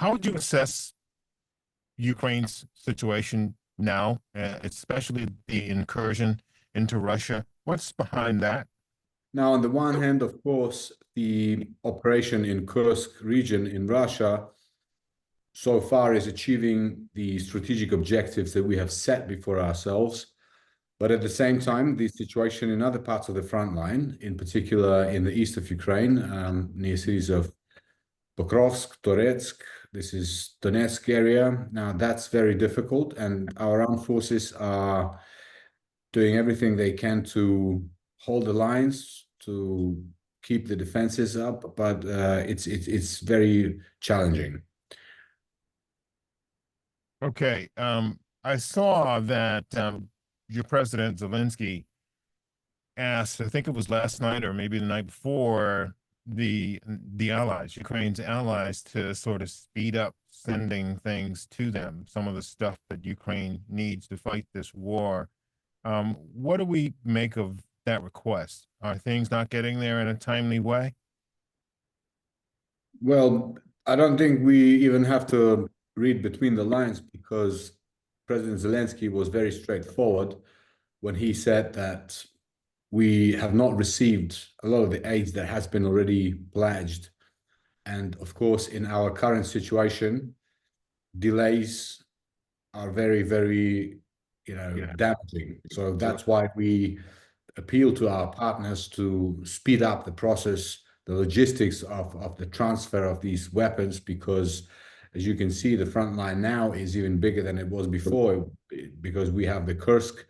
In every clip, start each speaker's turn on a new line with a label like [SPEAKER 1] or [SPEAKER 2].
[SPEAKER 1] how would you assess Ukraine's situation now, especially the incursion into Russia? What's behind that?
[SPEAKER 2] Now, on the one hand, of course, the operation in Kursk region in Russia so far is achieving the strategic objectives that we have set before ourselves. But at the same time, the situation in other parts of the front line, in particular in the east of Ukraine, near cities of Pokrovsk, Toretsk, this is Donetsk area. Now, that's very difficult, and our armed forces are doing everything they can to hold the lines, to keep the defenses up, but it's very challenging.
[SPEAKER 1] Okay. I saw that your president Zelensky asked, I think it was last night or maybe the night before, the allies, Ukraine's allies, to sort of speed up sending things to them, some of the stuff that Ukraine needs to fight this war. What do we make of that request? Are things not getting there in a timely way?
[SPEAKER 2] Well, I don't think we even have to read between the lines because President Zelensky was very straightforward when he said that we have not received a lot of the aid that has been already pledged. And of course, in our current situation, delays are very, very, damaging. So that's why we appeal to our partners to speed up the process, the logistics of the transfer of these weapons, because as you can see, the front line now is even bigger than it was before because we have the Kursk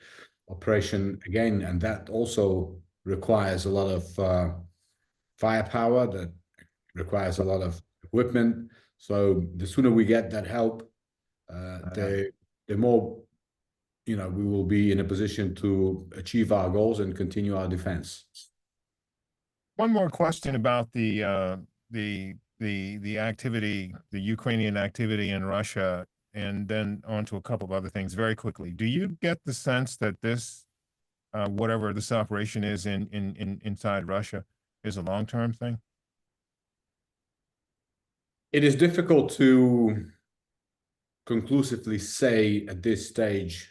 [SPEAKER 2] operation again, and that also requires a lot of firepower, that requires a lot of equipment. So the sooner we get that help, the more we will be in a position to achieve our goals and continue our defense.
[SPEAKER 1] One more question about the activity, the Ukrainian activity in Russia, and then on to a couple of other things very quickly. Do you get the sense that this, whatever this operation is inside Russia, is a long-term thing?
[SPEAKER 2] It is difficult to conclusively say at this stage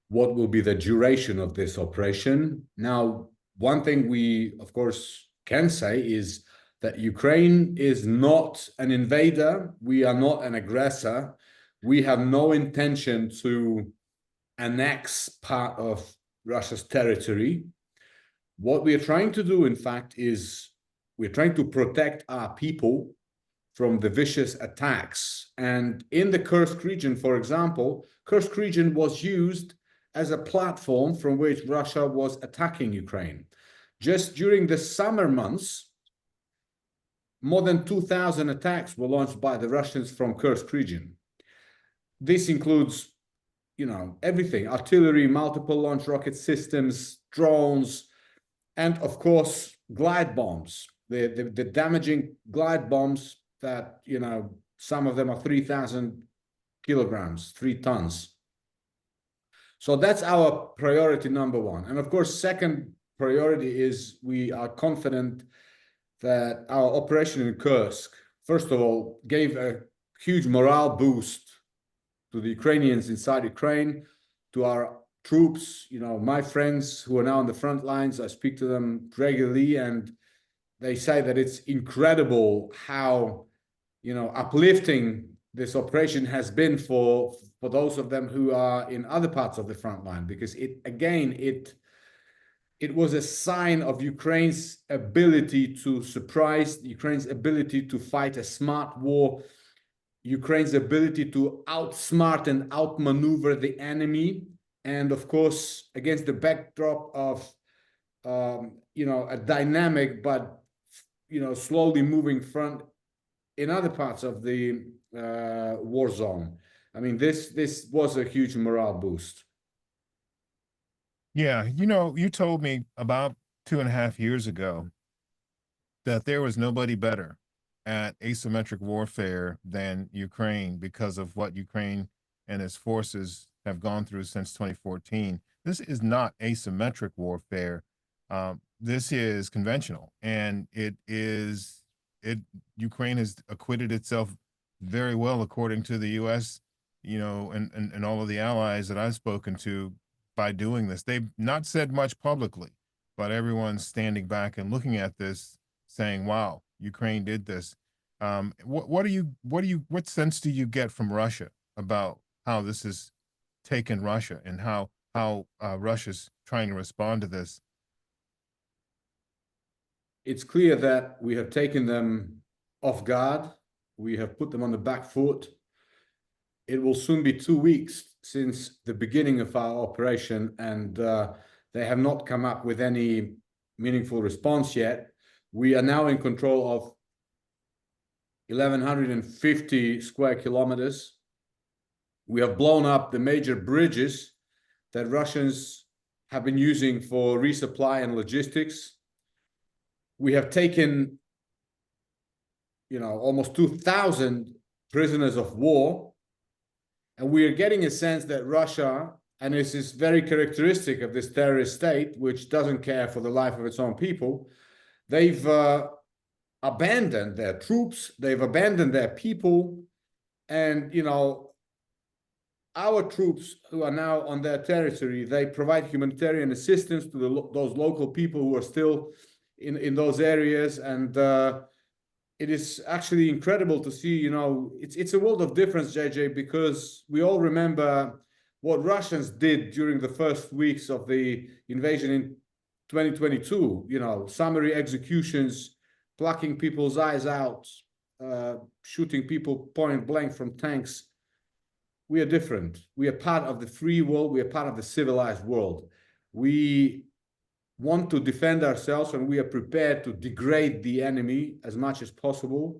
[SPEAKER 2] what will be the duration of this operation. Now, one thing we, of course, can say is that Ukraine is not an invader. We are not an aggressor. We have no intention to annex part of Russia's territory. What we are trying to do, in fact, is we're trying to protect our people from the vicious attacks. And in the Kursk region, for example, Kursk region was used as a platform from which Russia was attacking Ukraine. Just during the summer months, more than 2,000 attacks were launched by the Russians from Kursk region. This includes, everything: artillery, multiple launch rocket systems, drones, and of course, glide bombs. The damaging glide bombs that, some of them are 3,000 kilograms, 3 tons. So that's our priority number one. And of course, second priority is we are confident that our operation in Kursk, first of all, gave a huge morale boost to the Ukrainians inside Ukraine, to our troops, my friends who are now on the front lines. I speak to them regularly, and they say that it's incredible how, uplifting this operation has been for those of them who are in other parts of the front line, because it was a sign of Ukraine's ability to surprise, Ukraine's ability to fight a smart war, Ukraine's ability to outsmart and outmaneuver the enemy, and of course, against the backdrop of a dynamic but slowly moving front in other parts of the war zone. I mean, this was a huge morale boost.
[SPEAKER 1] Yeah, you told me about 2.5 years ago that there was nobody better at asymmetric warfare than Ukraine because of what Ukraine and its forces have gone through since 2014. This is not asymmetric warfare. This is conventional, and Ukraine has acquitted itself very well, according to the U.S., and all of the allies that I've spoken to, by doing this. They've not said much publicly, but everyone's standing back and looking at this, saying, "Wow, Ukraine did this." What sense do you get from Russia about how this has taken Russia, and how Russia's trying to respond to this?
[SPEAKER 2] It's clear that we have taken them off guard. We have put them on the back foot. It will soon be 2 weeks since the beginning of our operation, and they have not come up with any meaningful response yet. We are now in control of 1,150 square kilometers. We have blown up the major bridges that Russians have been using for resupply and logistics. We have taken, almost 2,000 prisoners of war. And we are getting a sense that Russia, and this is very characteristic of this terrorist state, which doesn't care for the life of its own people, they've abandoned their troops, they've abandoned their people, and, our troops who are now on their territory, they provide humanitarian assistance to those local people who are still in those areas, and it is actually incredible to see, it's a world of difference, JJ, because we all remember what Russians did during the first weeks of the invasion in 2022, summary executions, plucking people's eyes out, shooting people point blank from tanks. We are different. We are part of the free world. We are part of the civilized world. We want to defend ourselves, and we are prepared to degrade the enemy as much as possible.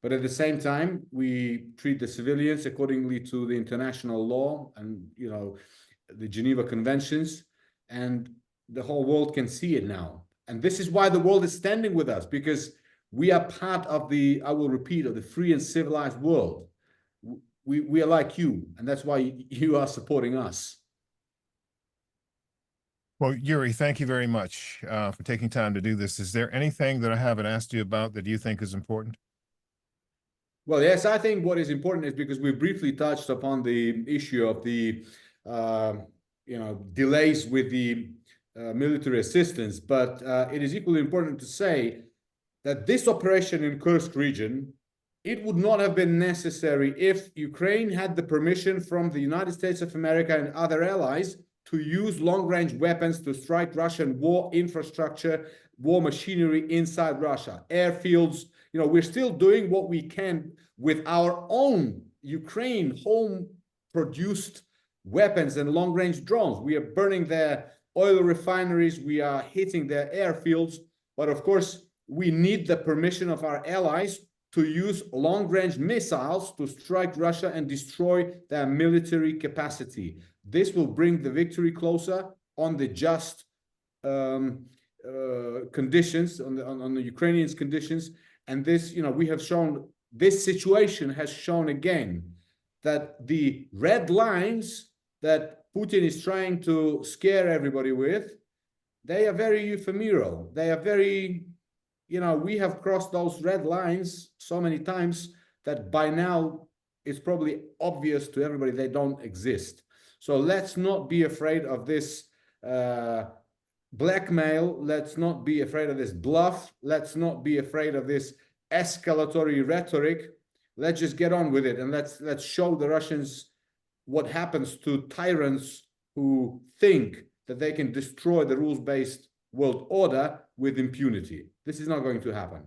[SPEAKER 2] But at the same time, we treat the civilians accordingly to the international law and, the Geneva Conventions, and the whole world can see it now. And this is why the world is standing with us, because we are part of the, I will repeat, of the free and civilized world. We are like you, and that's why you are supporting us.
[SPEAKER 1] Well, Yuriy, thank you very much for taking time to do this. Is there anything that I haven't asked you about that you think is important?
[SPEAKER 2] Well, yes, I think what is important is because we briefly touched upon the issue of the delays with the military assistance, but it is equally important to say that this operation in Kursk region, it would not have been necessary if Ukraine had the permission from the United States of America and other allies to use long-range weapons to strike Russian war infrastructure, war machinery inside Russia, airfields. We're still doing what we can with our own Ukraine home-produced weapons and long-range drones. We are burning their oil refineries. We are hitting their airfields. But of course, we need the permission of our allies to use long-range missiles to strike Russia and destroy their military capacity. This will bring the victory closer on the just conditions, on the Ukrainians' conditions. And this, we have shown, this situation has shown again that the red lines that Putin is trying to scare everybody with, they are very ephemeral. They are very, we have crossed those red lines so many times that by now it's probably obvious to everybody they don't exist. So let's not be afraid of this blackmail. Let's not be afraid of this bluff. Let's not be afraid of this escalatory rhetoric. Let's just get on with it, and let's show the Russians what happens to tyrants who think that they can destroy the rules-based world order with impunity. This is not going to happen.